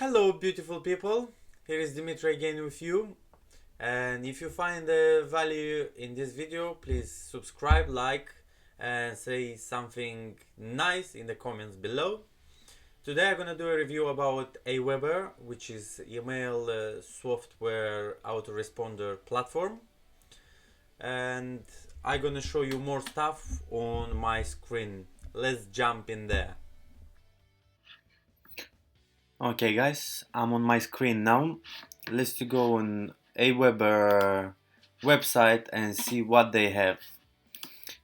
Hello, beautiful people. Here is Dimitri again with you. And if you find the value in this video, please subscribe, like, and say something nice in the comments below. Today I'm gonna do a review about AWeber, which is email software autoresponder platform, and I'm gonna show you more stuff on my screen. Let's jump in there. Okay guys, I'm on my screen now. Let's go on AWeber website and see what they have.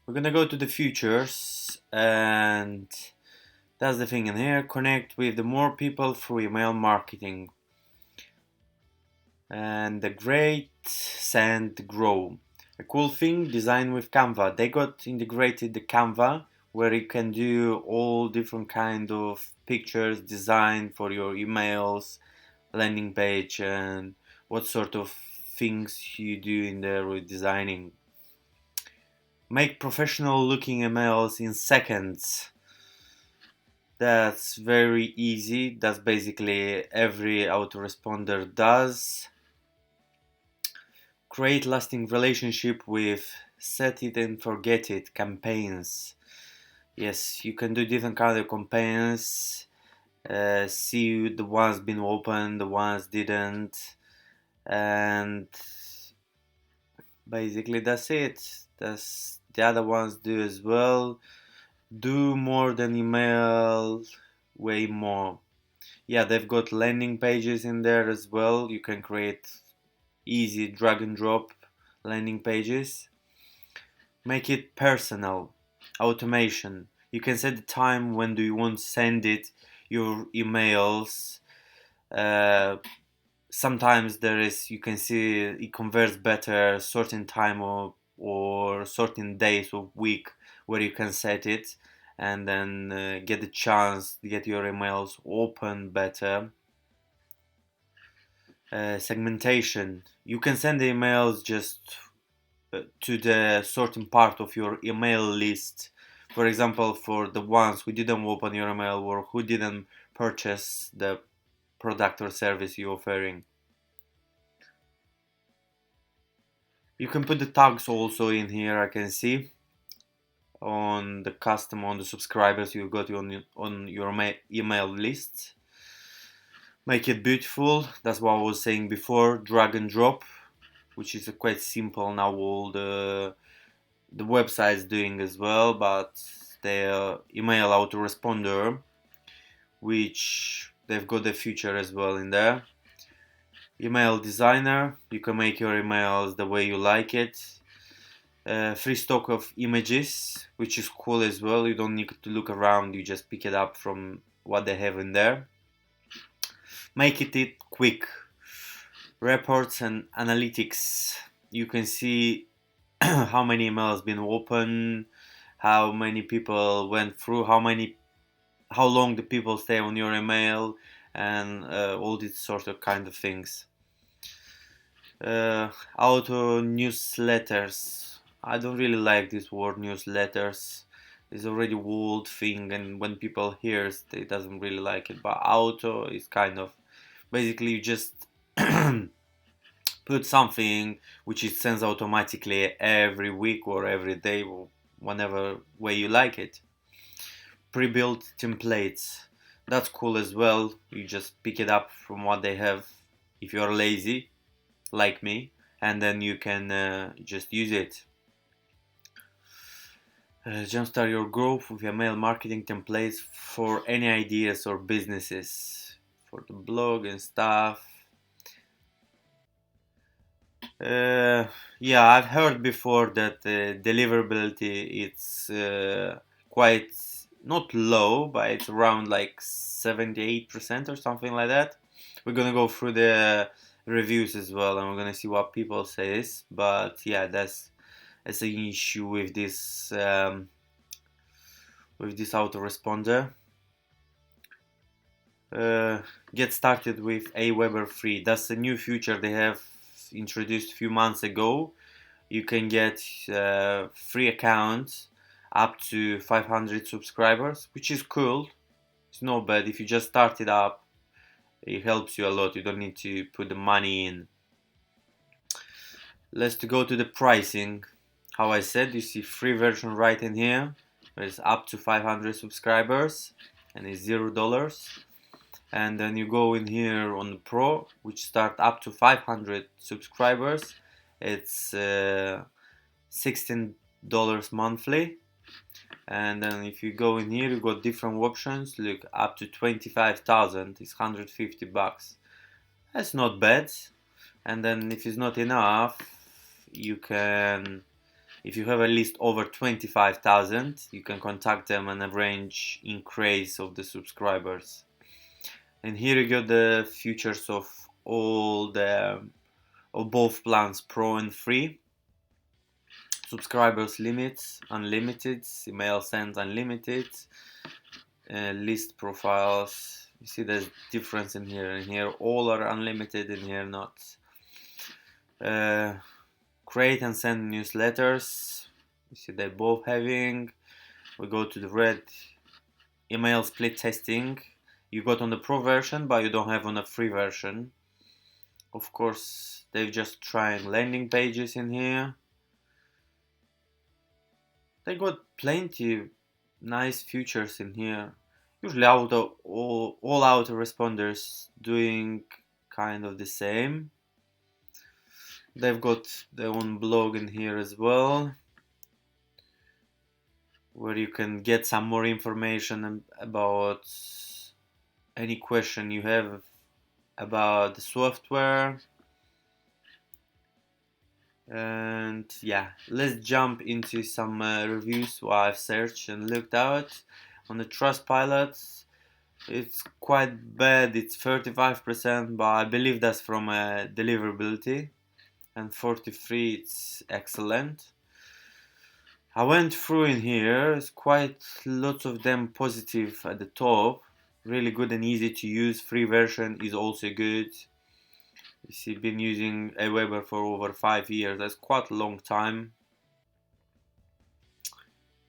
We're gonna go to the features, and that's the thing in here. Connect with the more people through email marketing. And the great send grow. A cool thing, design with Canva. They got integrated the Canva where you can do all different kind of pictures, design for your emails, landing page, and what sort of things you do in there with designing. Make professional looking emails in seconds. That's very easy. That's basically every autoresponder does. Create lasting relationship with set it and forget it campaigns. Yes, you can do different kind of campaigns. See the ones been open, the ones didn't, and basically that's it. That's the other ones do as well. Do more than email, way more. Yeah, they've got landing pages in there as well. You can create easy drag and drop landing pages. Make it personal. Automation. You can set the time when do you want to send it, your emails. Uh, Sometimes there is, you can see it converts better certain time or certain days of week where you can set it, and then get the chance to get your emails open better. Segmentation. You can send the emails just to the certain part of your email list. For example, for the ones who didn't open your email or who didn't purchase the product or service you're offering. You can put the tags also in here. I can see on the on the subscribers you got on your email list. Make it beautiful. That's what I was saying before. Drag and drop, which is quite simple now. All the website's doing as well, but the email autoresponder, which they've got the feature as well in there. Email designer, you can make your emails the way you like it. Free stock of images, which is cool as well. You don't need to look around, you just pick it up from what they have in there. Make it quick. Reports and analytics, you can see how many emails been open, how many people went through, how long the people stay on your email, and all these sort of kind of things. Auto newsletters. I don't really like this word newsletters. It's already old thing, and when people hear it, they doesn't really like it. But auto is kind of basically you just put something which it sends automatically every week or every day or whenever way you like it. Pre-built templates, that's cool as well. You just pick it up from what they have if you're lazy like me, and then you can just use it. Jumpstart your growth with email marketing templates for any ideas or businesses, for the blog and stuff. Yeah, I've heard before that deliverability it's quite not low, but it's around like 78% or something like that. We're gonna go through the reviews as well, and we're gonna see what people says. But yeah, that's an issue with this autoresponder. Get started with AWeber free. That's a new feature they have introduced a few months ago. You can get free accounts up to 500 subscribers, which is cool. It's not bad if you just start it up. It helps you a lot. You don't need to put the money in. Let's go to the pricing. How I said, you see free version right in here. There's up to 500 subscribers and it's $0. And then you go in here on the Pro, which start up to 500 subscribers. It's $16 monthly. And then if you go in here, you got different options. Look, up to 25,000 is 150 bucks. That's not bad. And then if it's not enough, you can, if you have at least over 25,000, you can contact them and arrange increase of the subscribers. And here you got the features of both plans, Pro and Free. Subscribers limits, unlimited, email sent unlimited, list profiles. You see there's difference in here. In here all are unlimited, in here not. Create and send newsletters. You see they're both having. We go to the red, email split testing. You got on the Pro version, but you don't have on the free version. Of course, they've just trying landing pages in here. They got plenty nice features in here. Usually all autoresponders doing kind of the same. They've got their own blog in here as well, where you can get some more information about any question you have about the software. And yeah, let's jump into some reviews what I've searched and looked at. On the Trustpilot, it's quite bad, it's 35%, but I believe that's from deliverability, and 43 it's excellent. I went through in here, it's quite lots of them positive at the top, really good and easy to use. Free version is also good. You see, been using AWeber for over 5 years. That's quite a long time.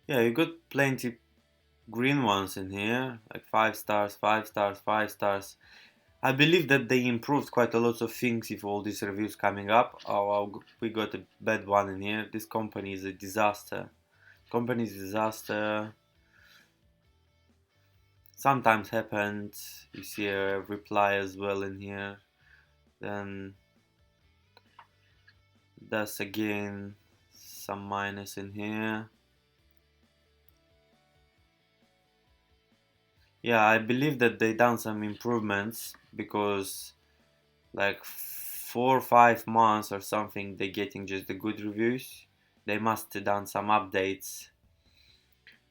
Yeah, you got plenty green ones in here, like 5 stars, 5 stars, 5 stars. I believe that they improved quite a lot of things with all these reviews coming up. Oh, we got a bad one in here. This company is a disaster. Company is a disaster. Sometimes happens. You see a reply as well in here. Then that's again some minus in here. Yeah, I believe that they done some improvements, because like 4 or 5 months or something they getting just the good reviews. They must have done some updates.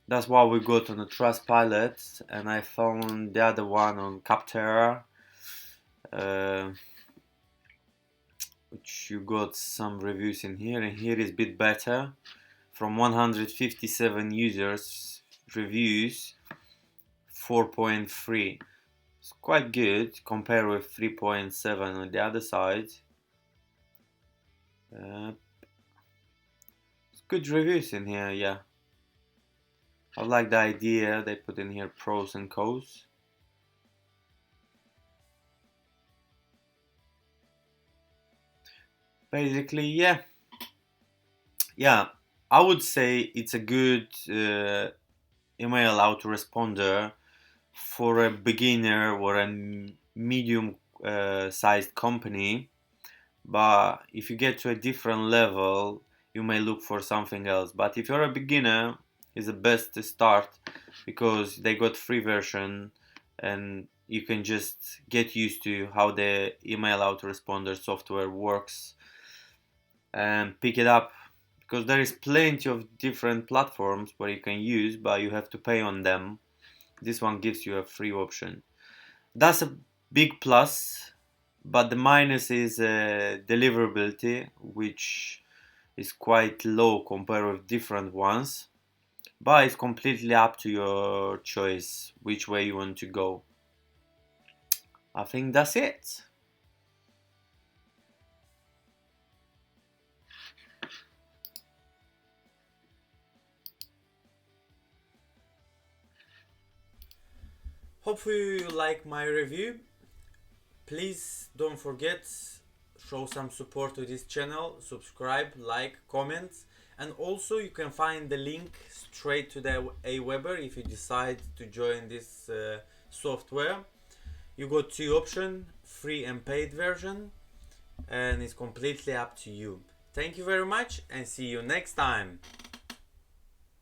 That's what we got on the Trustpilot, and I found the other one on Capterra, which you got some reviews in here, and here is a bit better. From 157 users reviews, 4.3. It's quite good compared with 3.7 on the other side. It's good reviews in here, yeah. I like the idea they put in here, pros and cons. Basically, yeah, I would say it's a good email autoresponder for a beginner or a medium sized company. But if you get to a different level, you may look for something else. But if you're a beginner, it's the best to start, because they got free version and you can just get used to how the email autoresponder software works and pick it up, because there is plenty of different platforms where you can use, but you have to pay on them. This one gives you a free option. That's a big plus, but the minus is deliverability, which is quite low compared with different ones, but it's completely up to your choice which way you want to go. I think that's it. Hopefully you like my review. Please don't forget, show some support to this channel, subscribe, like, comment, and also you can find the link straight to the AWeber if you decide to join this software. You got two options, free and paid version, and it's completely up to you. Thank you very much and see you next time.